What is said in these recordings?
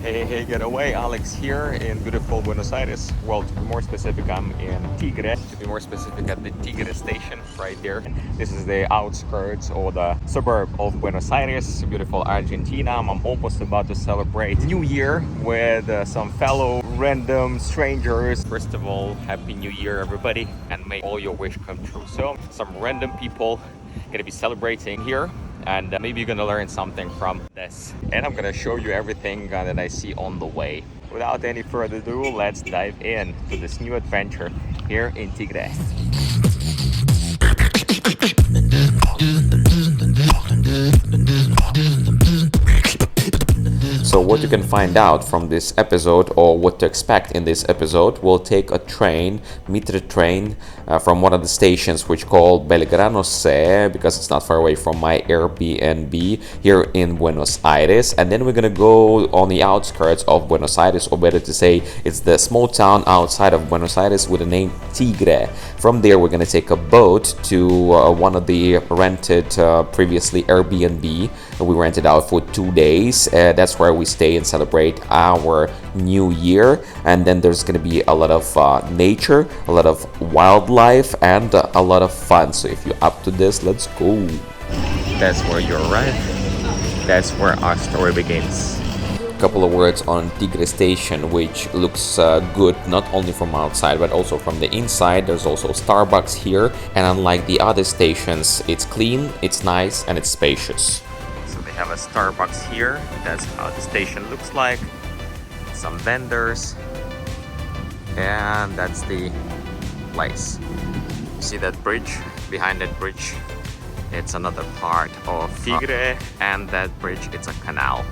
Hey, Getaway, Alex here in beautiful Buenos Aires. Well, to be more specific, I'm in Tigre. To be more specific, at the Tigre station right there. This is the outskirts or the suburb of Buenos Aires, beautiful Argentina. I'm almost about to celebrate New Year with some fellow random strangers. First of all, Happy New Year, everybody, and may all your wish come true. So, some random people gonna be celebrating here, and maybe you're gonna learn something from this, and I'm gonna show you everything that I see on the way. Without any further ado, let's dive in to this new adventure here in Tigre. So what you can find out from this episode, or what to expect in this episode, we'll take a train, Mitre train, from one of the stations which called Belgrano C, because it's not far away from my Airbnb here in Buenos Aires. And then we're gonna go on the outskirts of Buenos Aires, or better to say, it's the small town outside of Buenos Aires with the name Tigre. From there, we're gonna take a boat to one of the rented previously Airbnb. We rented out for 2 days. That's where we stay and celebrate our new year. And then there's gonna be a lot of nature, a lot of wildlife, and a lot of fun. So if you're up to this, let's go. That's where you're right. That's where our story begins. Couple of words on Tigre station, which looks good not only from outside but also from the inside. There's also Starbucks here, and unlike the other stations, it's clean, it's nice, and it's spacious. So they have a Starbucks here. That's how the station looks like. Some vendors, and that's the place. See that bridge? Behind that bridge, it's another part of Tigre, and that bridge, it's a canal.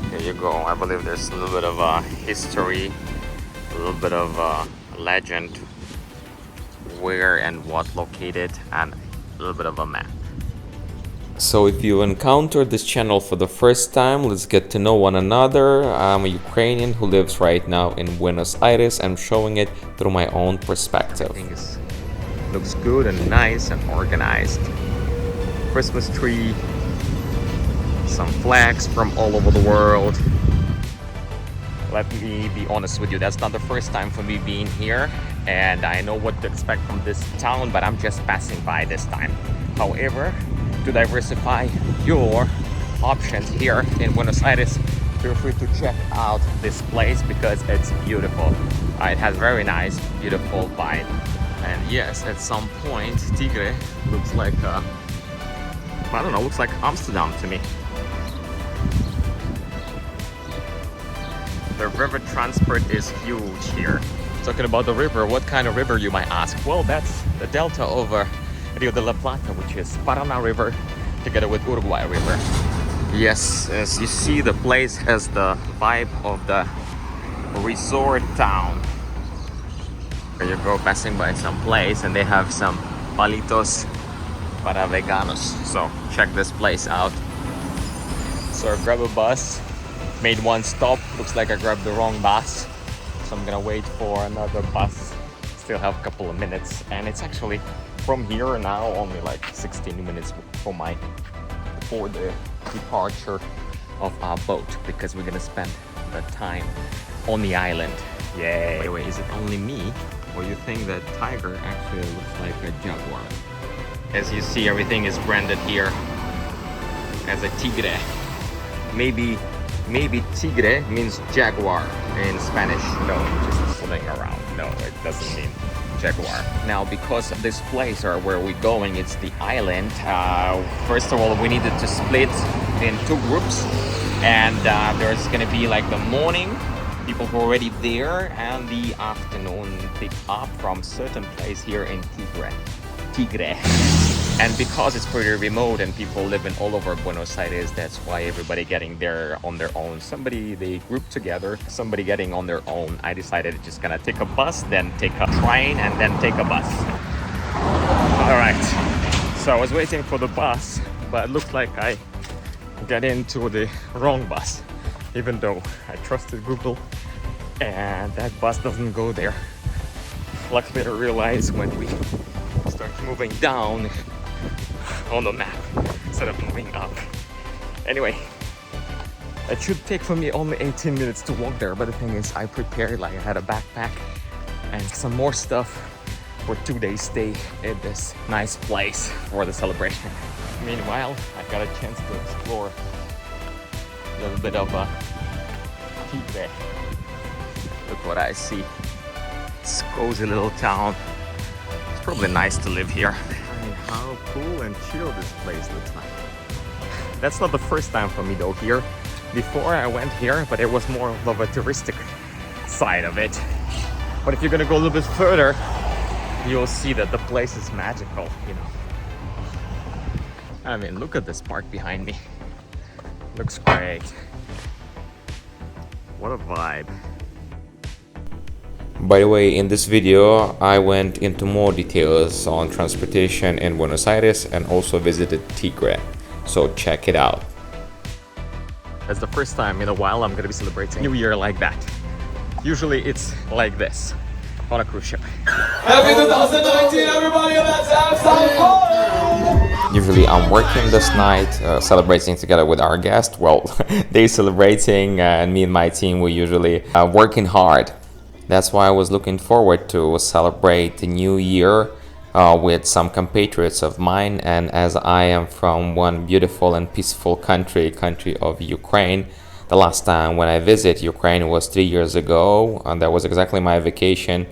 Here you go. I believe there's a little bit of a history, a little bit of a legend, where and what located, and a little bit of a map. So if you encountered this channel for the first time, let's get to know one another. I'm a Ukrainian who lives right now in Buenos Aires. I'm showing it through my own perspective. Everything looks good and nice and organized. Christmas tree, some flags from all over the world. Let me be honest with you, that's not the first time for me being here, and I know what to expect from this town, but I'm just passing by this time. However, to diversify your options here in Buenos Aires, feel free to check out this place because it's beautiful. It has very nice, beautiful vibe. And yes, at some point, Tigre looks like, I don't know, looks like Amsterdam to me. The river transport is huge here. Talking about the river, what kind of river you might ask? Well, that's the delta over Rio de la Plata, which is Paraná River, together with Uruguay River. Yes, as you see, the place has the vibe of the resort town. There you go, passing by some place, and they have some palitos para veganos. So check this place out. So I grab a bus, made one stop. Looks like I grabbed the wrong bus, so I'm gonna wait for another bus. Still have a couple of minutes, and it's actually from here now only like 16 minutes for the departure of our boat, because we're gonna spend the time on the island. Yay! By the way, is it only me, or you think that tiger actually looks like a jaguar? As you see, everything is branded here as a tigre. Maybe tigre means jaguar in Spanish. No, just sitting around. No, it doesn't mean jaguar. Now, because of this place, or where we're going, it's the island. First of all, we needed to split in 2 groups, and there's gonna be like the morning people who are already there, and the afternoon pick up from certain place here in Tigre. And because it's pretty remote and people living all over Buenos Aires, that's why everybody getting there on their own. They group together, somebody getting on their own. I decided just gonna take a bus, then take a train, and then take a bus. All right, so I was waiting for the bus, but it looked like I got into the wrong bus, even though I trusted Google, and that bus doesn't go there. Luckily, I realized when we start moving down on the map instead of moving up. Anyway, It should take for me only 18 minutes to walk there, but the thing is I prepared, like I had a backpack and some more stuff for 2 days stay at this nice place for the celebration. Meanwhile, I got a chance to explore a little bit of Tigre. Look what I see. This cozy little town. It's probably nice to live here. And how cool and chill this place looks like. That's not the first time for me though here. Before I went here, but it was more of a touristic side of it. But if you're gonna go a little bit further, you'll see that the place is magical, you know. I mean, look at this park behind me. Looks great. What a vibe. By the way, in this video, I went into more details on transportation in Buenos Aires and also visited Tigre. So check it out. It's the first time in a while I'm gonna be celebrating New Year like that. Usually it's like this, on a cruise ship. Happy 2019, everybody, and let's have some fun! Usually I'm working this night, celebrating together with our guest. Well, they celebrating and me and my team were usually working hard. That's why I was looking forward to celebrate the New Year with some compatriots of mine, and as I am from one beautiful and peaceful country of Ukraine. The last time when I visited Ukraine was 3 years ago, and that was exactly my vacation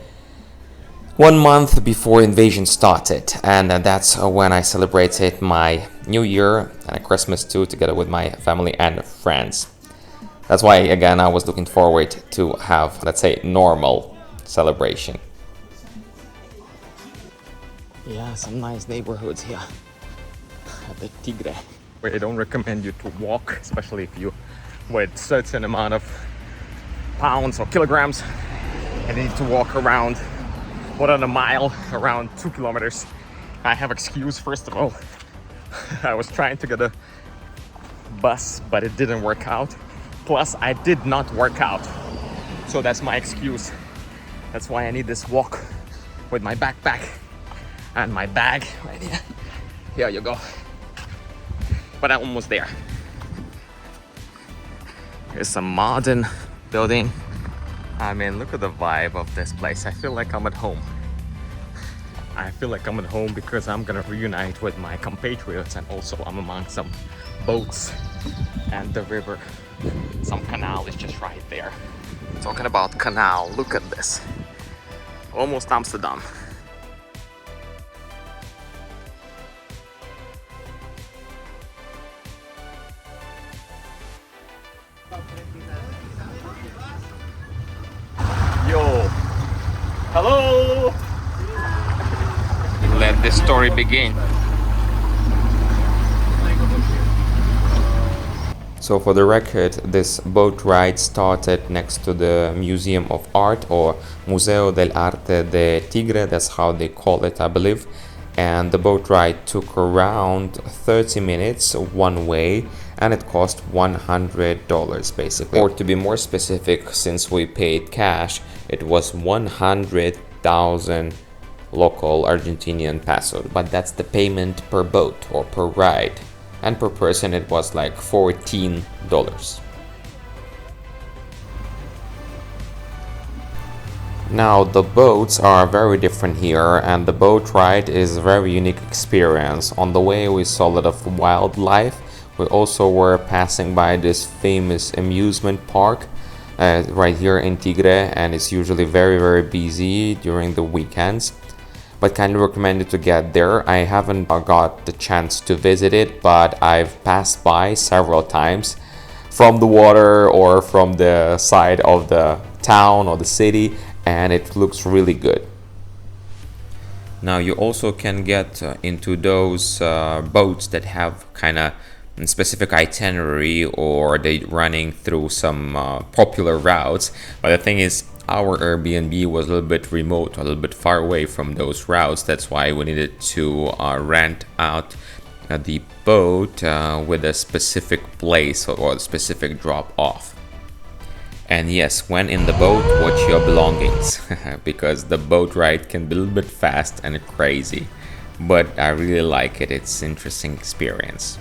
1 month before invasion started, and that's when I celebrated my New Year and Christmas too, together with my family and friends. That's why again I was looking forward to have, let's say, normal celebration. Yeah, some nice neighborhoods here at the Tigre. I don't recommend you to walk, especially if you weigh a certain amount of pounds or kilograms and you need to walk around more than a mile, around 2 kilometers. I have excuse, first of all. I was trying to get a bus, but it didn't work out. Plus, I did not work out. So that's my excuse. That's why I need this walk with my backpack and my bag right here. Here you go. But I'm almost there. Here's some modern building. I mean, look at the vibe of this place. I feel like I'm at home. I feel like I'm at home because I'm gonna reunite with my compatriots, and also I'm among some boats and the river. Some canal is just right there. Talking about canal, look at this. Almost Amsterdam. Yo, hello. Let this story begin. So for the record, this boat ride started next to the Museum of Art, or Museo del Arte de Tigre, that's how they call it, I believe. And the boat ride took around 30 minutes one way, and it cost $100 basically. Or to be more specific, since we paid cash, it was 100,000 local Argentinian pesos. But that's the payment per boat or per ride. And per person it was like $14. Now the boats are very different here, and the boat ride is a very unique experience. On the way we saw a lot of wildlife. We also were passing by this famous amusement park right here in Tigre, and it's usually very busy during the weekends. But kindly recommended to get there. I haven't got the chance to visit it, but I've passed by several times from the water or from the side of the town or the city, and it looks really good. Now you also can get into those boats that have kind of specific itinerary, or they running through some popular routes. But the thing is, our Airbnb was a little bit remote, a little bit far away from those routes. That's why we needed to rent out the boat with a specific place or a specific drop off. And yes, when in the boat, watch your belongings because the boat ride can be a little bit fast and crazy, but I really like it. It's an interesting experience.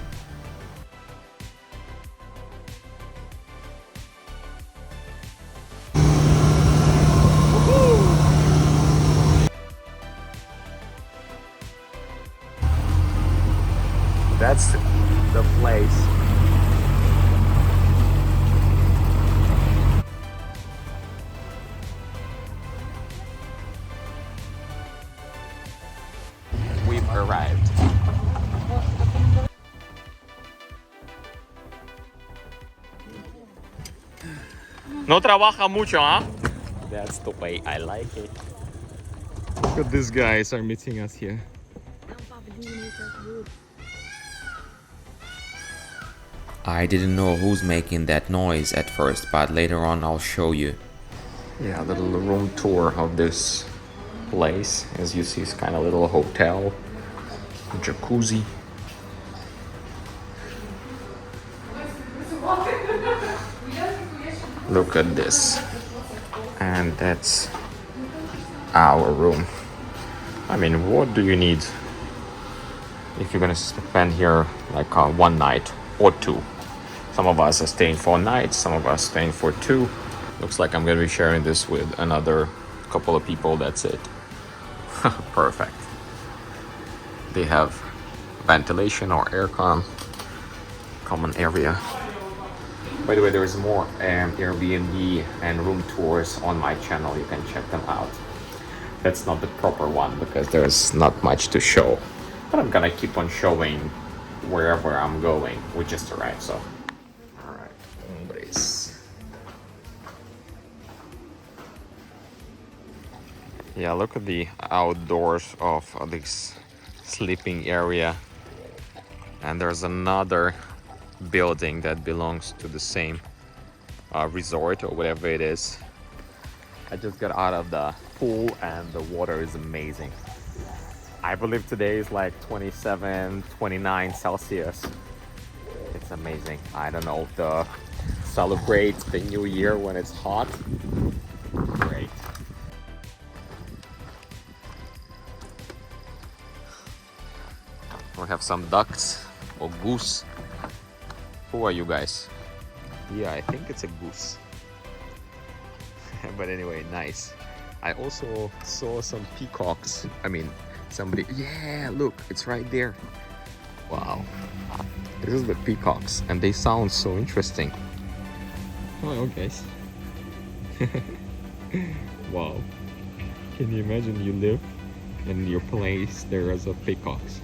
No trabaja mucho, huh? That's the way I like it. Look at these guys are meeting us here. I didn't know who's making that noise at first, but later on I'll show you. Yeah, the little room tour of this place. As you see, it's kind of a little hotel. Jacuzzi. Look at this. And that's our room. I mean, what do you need if you're gonna spend here like one night or two? Some of us are staying for a night, some of us staying for two. Looks like I'm gonna be sharing this with another couple of people. That's it. Perfect. They have ventilation or aircon, common area. By the way, there is more Airbnb and room tours on my channel. You can check them out. That's not the proper one because there's not much to show. But I'm gonna keep on showing wherever I'm going. We just arrived, so. Alright, hombres. Yeah, look at the outdoors of this sleeping area. And there's another building that belongs to the same resort or whatever it is. I just got out of the pool and the water is amazing. I believe today is like 27, 29 Celsius. It's amazing. I don't know, to celebrate the new year when it's hot. Great. We have some ducks or goose. Who are you guys? Yeah, I think it's a goose. But anyway, nice. I also saw some peacocks. I mean, somebody. Yeah, look, it's right there. Wow. This is the peacocks, and they sound so interesting. Hello, guys. Wow. Can you imagine you live in your place there is a peacocks?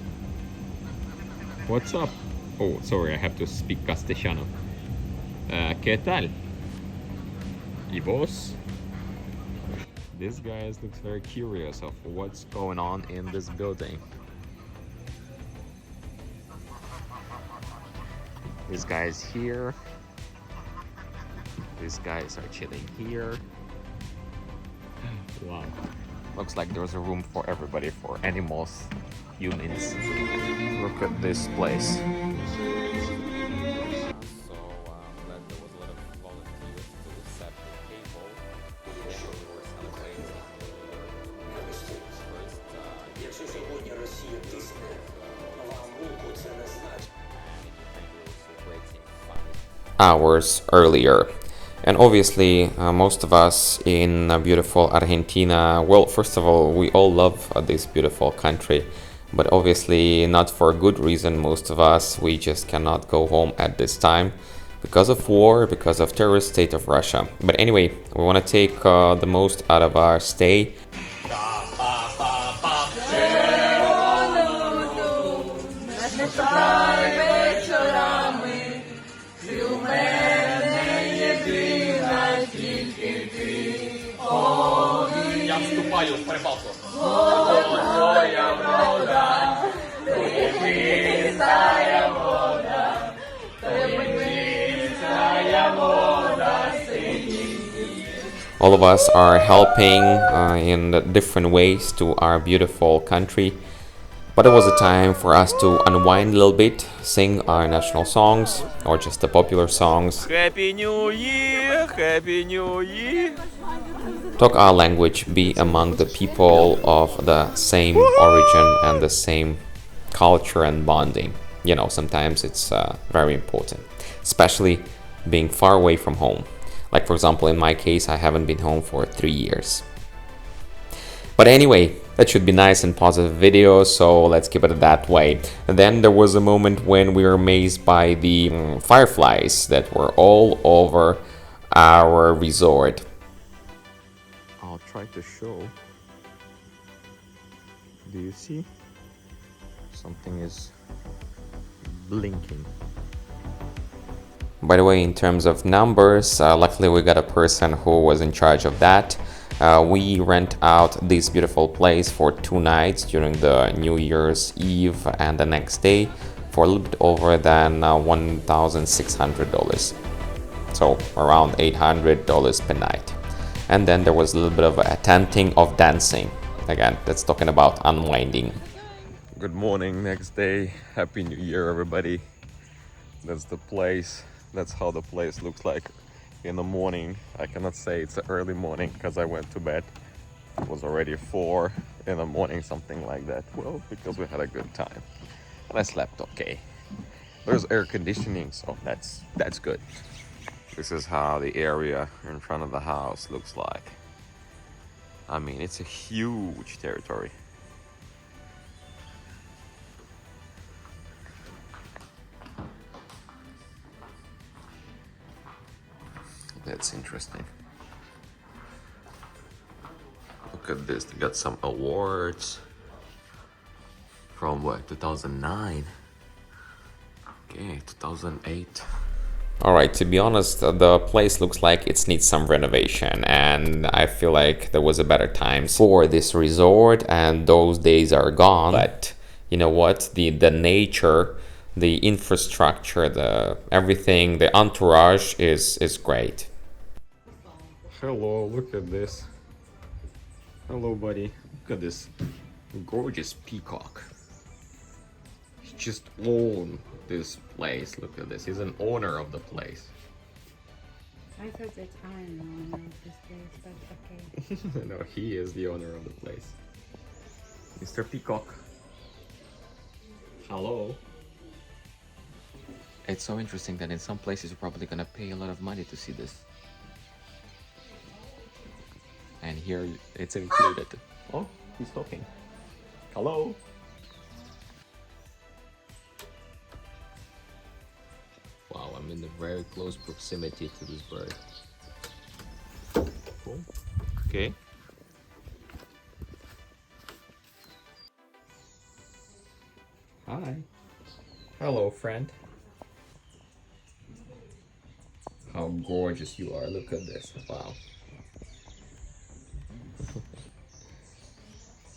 What's up? Oh, sorry, I have to speak Castellano. ¿Qué tal? ¿Y vos? This guy looks very curious of what's going on in this building. This guy's here. These guys are chilling here. Wow. Looks like there's a room for everybody, for animals, humans. Look at this place. Hours earlier. And obviously, most of us in beautiful Argentina, well, first of all, we all love this beautiful country, but obviously not for a good reason. Most of us, we just cannot go home at this time because of war, because of terrorist state of Russia. But anyway, we want to take the most out of our stay. All of us are helping in different ways to our beautiful country. But it was a time for us to unwind a little bit, sing our national songs or just the popular songs. Happy New Year! Happy New Year! Talk our language, be among the people of the same origin and the same culture and bonding. You know, sometimes it's very important, especially being far away from home. Like, for example, in my case, I haven't been home for 3 years. But anyway, that should be nice and positive video, so let's keep it that way. And then there was a moment when we were amazed by the fireflies that were all over our resort. I'll try to show. Do you see? Something is blinking. By the way, in terms of numbers, luckily we got a person who was in charge of that. We rent out this beautiful place for 2 nights during the New Year's Eve and the next day for a little bit over than $1,600. So around $800 per night. And then there was a little bit of a tenting of dancing. Again, that's talking about unwinding. Good morning, next day. Happy New Year, everybody. That's the place. That's how the place looks like in the morning. I cannot say it's early morning because I went to bed. It was already 4 in the morning, something like that. Well, because we had a good time. And I slept okay. There's air conditioning, so that's good. This is how the area in front of the house looks like. I mean, it's a huge territory. That's interesting. Look at this, they got some awards from what, 2009? Okay, 2008. Alright, to be honest, the place looks like it needs some renovation, and I feel like there was a better time for this resort, and those days are gone. But you know what? The nature, the infrastructure, the everything, the entourage is great. Hello, look at this. Hello, buddy. Look at this gorgeous peacock. He just owned this place. Look at this. He's an owner of the place. I thought that I'm the owner of this place, but okay. No, he is the owner of the place. Mr. Peacock. Hello. It's so interesting that in some places you're probably gonna pay a lot of money to see this. And here it's included. Oh, he's talking. Hello. Wow, I'm in a very close proximity to this bird. Cool. Okay. Hi. Hello, friend. How gorgeous you are. Look at this. Wow.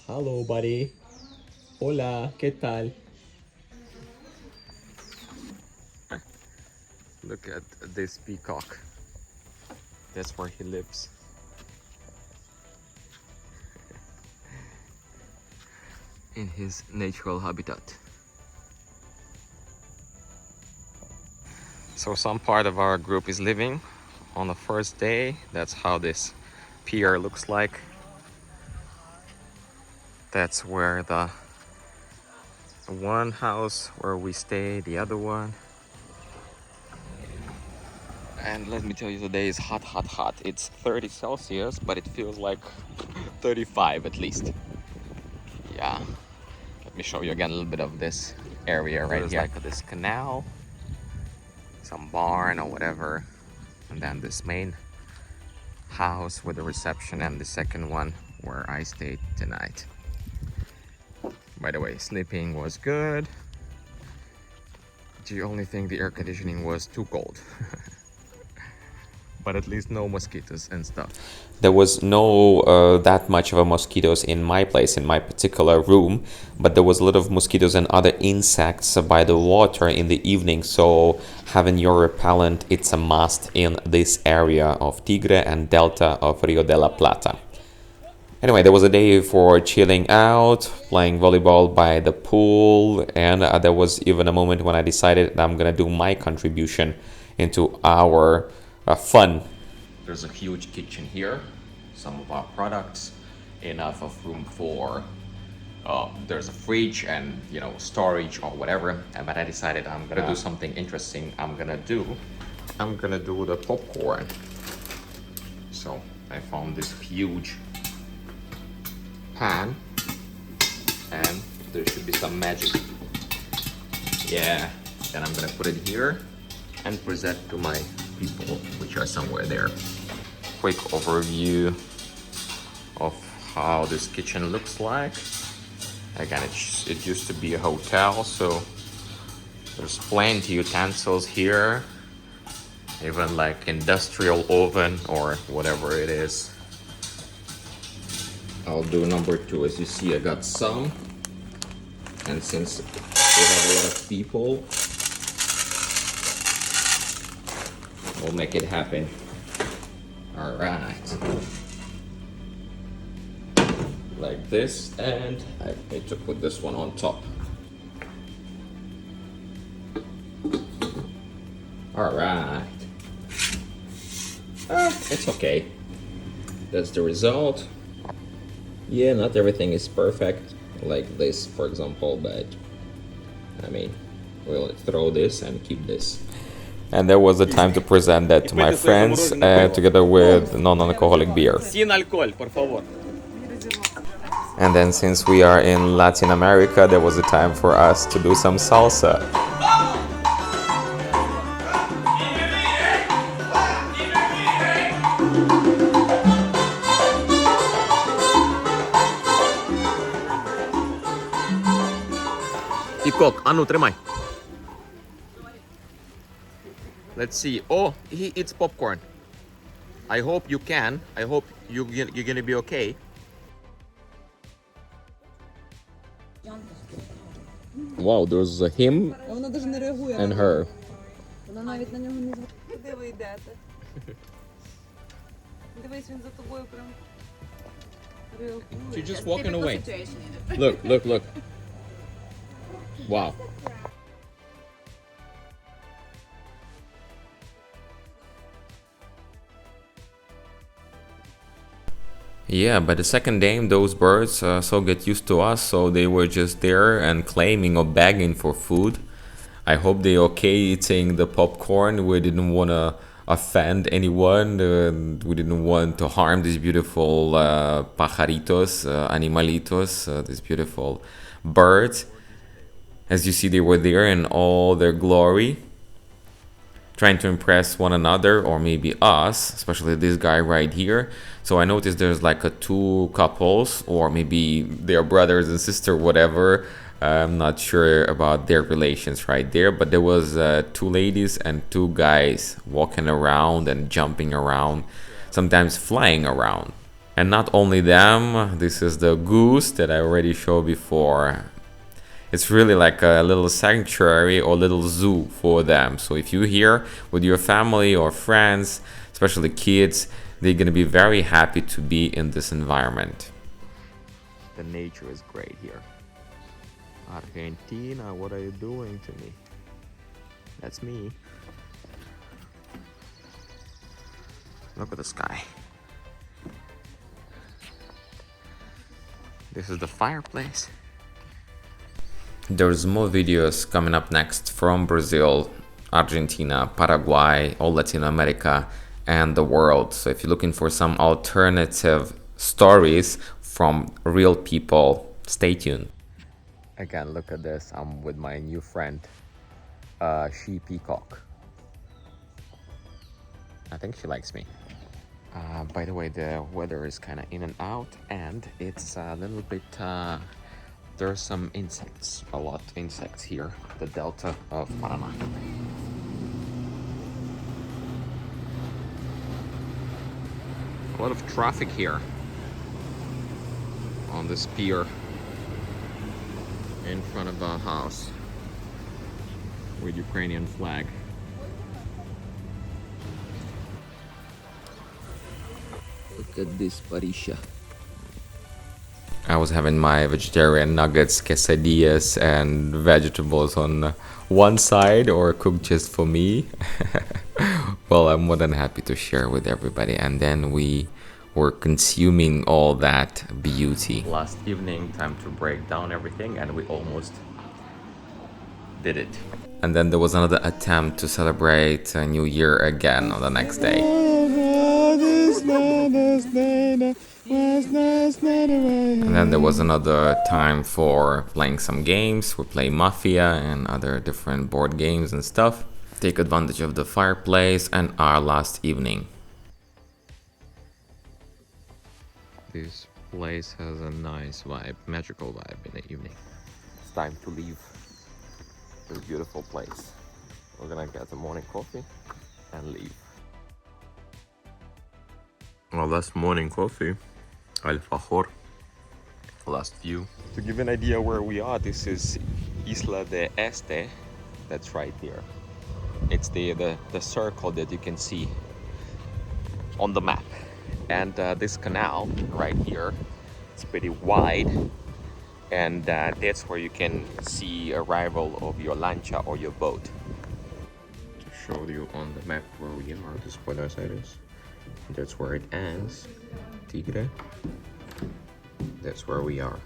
Hello, buddy. Hola, ¿qué tal? Look at this peacock. That's where he lives. In his natural habitat. So some part of our group is living on the first day. That's how this pier looks like. That's where the one house where we stay, the other one. And let me tell you, today is hot, hot, hot. It's 30 Celsius, but it feels like 35 at least. Yeah. Let me show you again a little bit of this area right here. Like this canal, some barn or whatever, and then this main house with the reception, and the second one where I stayed tonight. By the way, sleeping was good. The only thing, the air conditioning was too cold. But at least no mosquitoes and stuff. There was no that much of a mosquitoes in my place, in my particular room, but there was a lot of mosquitoes and other insects by the water in the evening, so having your repellent, it's a must in this area of Tigre and Delta of Rio de la Plata. Anyway, there was a day for chilling out, playing volleyball by the pool, and there was even a moment when I decided that I'm gonna do my contribution into our fun. There's a huge kitchen here, some of our products, enough of room for there's a fridge and storage or whatever. But I decided I'm gonna do something interesting. I'm gonna do the popcorn. So I found this huge pan, and there should be some magic. Yeah, then I'm gonna put it here and present to my people, which are somewhere there. Quick overview of how this kitchen looks like. Again, it used to be a hotel, so there's plenty of utensils here. even like industrial oven or whatever it is. I'll do number 2. As you see, I got some, and since we have a lot of people, we'll make it happen. All right, like this, and I need to put this one on top. All right. It's okay. That's the result. Yeah, not everything is perfect, like this, for example, but I mean, we'll throw this and keep this. And there was a time to present that to my friends together with non-alcoholic beer. Sin alcohol, por favor. And then since we are in Latin America, there was a time for us to do some salsa. Peacock, Anu, trimaj. Let's see. Oh, he eats popcorn. I hope you can. I hope you're gonna be okay. Wow, there's him Вона навіть не реагує. and her. Вона навіть на нього не звертає. Куди ви йдете? Дивись, він за тобою прям реагує. She's just walking away. Look, look, look. Wow. Yeah, by the second day, those birds so get used to us, so they were just there and claiming or begging for food. I hope they okay eating the popcorn. We didn't want to offend anyone. We didn't want to harm these beautiful pajaritos, animalitos, these beautiful birds. As you see, they were there in all their glory, trying to impress one another or maybe us, especially this guy right here. So I noticed there's like two couples, or maybe they're brothers and sister, whatever. I'm not sure about their relations right there, but there was 2 ladies and 2 guys walking around and jumping around, sometimes flying around. And not only them, this is the goose that I already showed before. It's really like a little sanctuary or little zoo for them. So if you're here with your family or friends, especially kids, they're going to be very happy to be in this environment. The nature is great here. Argentina, what are you doing to me? That's me. Look at the sky. This is the fireplace. There's more videos coming up next from Brazil, Argentina, Paraguay, all Latin America, and the world. So if you're looking for some alternative stories from real people, stay tuned. Again, look at this. I'm with my new friend, she peacock. I think she likes me. By the way, the weather is kind of in and out, and it's a little bit there's some insects, a lot of insects here, the delta of Paraná. A lot of traffic here on this pier in front of our house with Ukrainian flag. Look at this Parisha. I was having my vegetarian nuggets, quesadillas, and vegetables on one side, or cooked just for me. Well, I'm more than happy to share with everybody. And then we were consuming all that beauty. Last evening, time to break down everything, and we almost did it. And then there was another attempt to celebrate New Year again on the next day. And then there was another time for playing some games. We play Mafia and other different board games and stuff. Take advantage of the fireplace and our last evening. This place has a nice vibe, magical vibe in the evening. It's time to leave this beautiful place. We're gonna get the morning coffee and leave. Well, that's morning coffee. Alfajor. Last view. To give an idea where we are, this is Isla de Este. That's right there. It's the circle that you can see on the map. And this canal right here, it's pretty wide. And that's where you can see arrival of your lancha or your boat. To show you on the map where we are, this is Buenos Aires. That's where it ends. Tigre. That's where we are.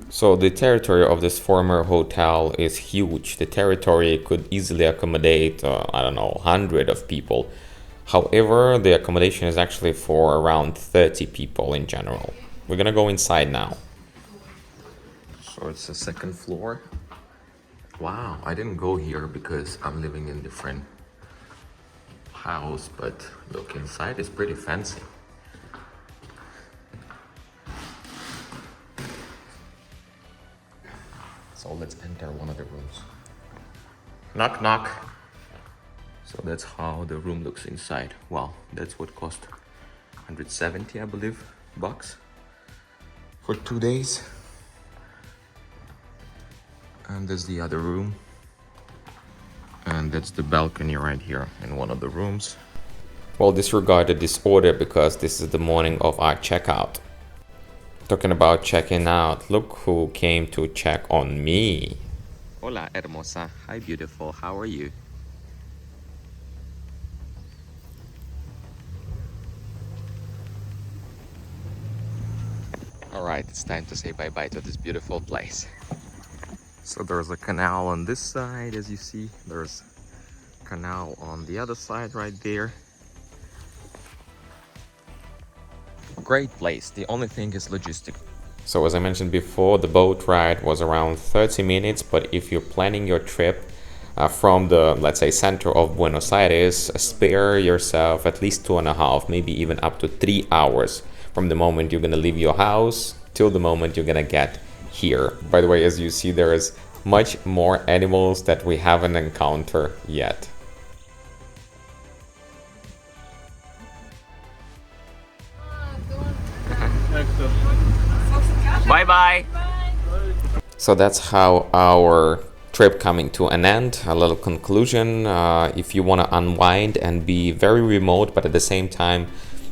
So the territory of this former hotel is huge. The territory could easily accommodate, I don't know, 100 of people. However, the accommodation is actually for around 30 people in general. We're gonna go inside now. So it's the second floor. Wow, I didn't go here because I'm living in different house, but look, inside is pretty fancy. So let's enter one of the rooms. Knock, knock. So that's how the room looks inside. Wow, that's what cost 170, I believe, bucks for 2 days. And there's the other room. And that's the balcony right here in one of the rooms. Well, disregarded this order because this is the morning of our checkout. Talking about checking out, look who came to check on me. Hola, hermosa. Hi, beautiful. How are you? Alright, it's time to say bye-bye to this beautiful place. So there's a canal on this side, as you see. There's a canal on the other side right there. Great place. The only thing is logistic. So as I mentioned before, the boat ride was around 30 minutes, but if you're planning your trip from the, let's say, center of Buenos Aires, spare yourself at least 2.5, maybe even up to 3 hours from the moment you're gonna leave your house till the moment you're gonna get here. By the way, as you see, there is much more animals that we haven't encountered yet. Bye-bye! So that's how our trip coming to an end, a little conclusion. If you want to unwind and be very remote, but at the same time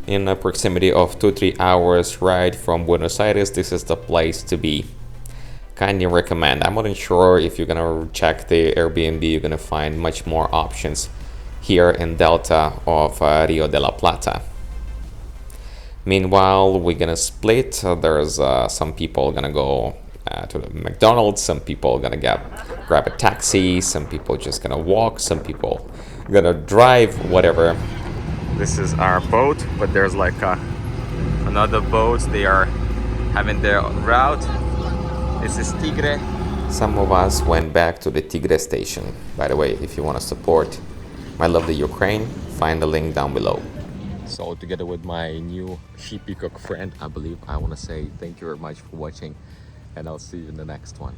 in a proximity of 2-3 hours ride from Buenos Aires, this is the place to be. Kindly recommend. I'm not sure if you're gonna check the Airbnb, you're gonna find much more options here in Delta of Rio de la Plata. Meanwhile, we're gonna split. There's some people gonna go to the McDonald's, some people gonna grab a taxi, some people just gonna walk, some people gonna drive, whatever. This is our boat, but there's like another boat. They are having their route. This is Tigre. Some of us went back to the Tigre station. By the way, if you want to support my lovely Ukraine, find the link down below. So together with my new she peacock friend, I believe, I want to say thank you very much for watching, and I'll see you in the next one.